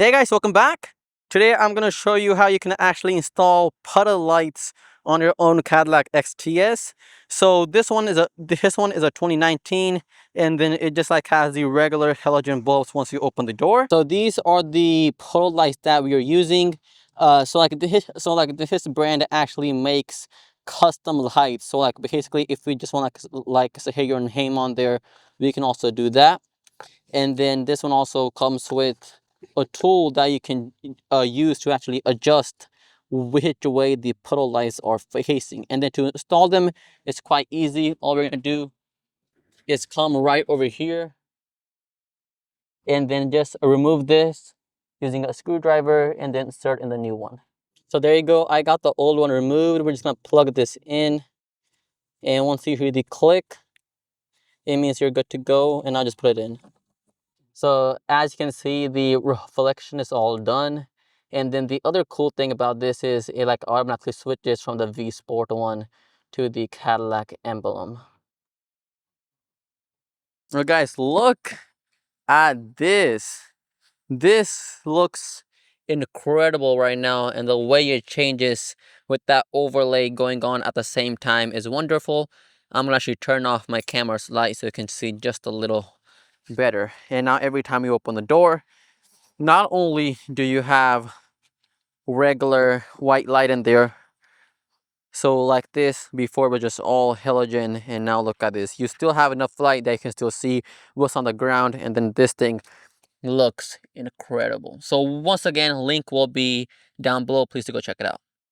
Hey guys, welcome back. Today I'm going to show you how you can actually install Puddle lights on your own Cadillac XTS. So this one is a 2019, and then it just like has the regular halogen bulbs once you open the door. So these are the Puddle lights that we are using. This brand actually makes custom lights. So like basically if we just want like say your name on there, we can also do that. And then this one also comes with a tool that you can use to actually adjust which way the puddle lights are facing. And then to install them, it's quite easy. All we're going to do is come right over here and then just remove this using a screwdriver and then insert in the new one. So there you go. I got the old one removed. We're just going to plug this in. And once you hear the click, it means you're good to go. And I'll just put it in. So as you can see, the reflection is all done. And then the other cool thing about this is it like automatically switches from the V Sport one to the Cadillac emblem. Well guys, look at this. This looks incredible right now, and the way it changes with that overlay going on at the same time is wonderful. I'm gonna actually turn off my camera's light so you can see just a little better. And now every time you open the door, not only do you have regular white light in there, so like this before it was just all halogen, and now look at this, you still have enough light that you can still see what's on the ground, and then this thing looks incredible. So once again, link will be down below. Please do go check it out.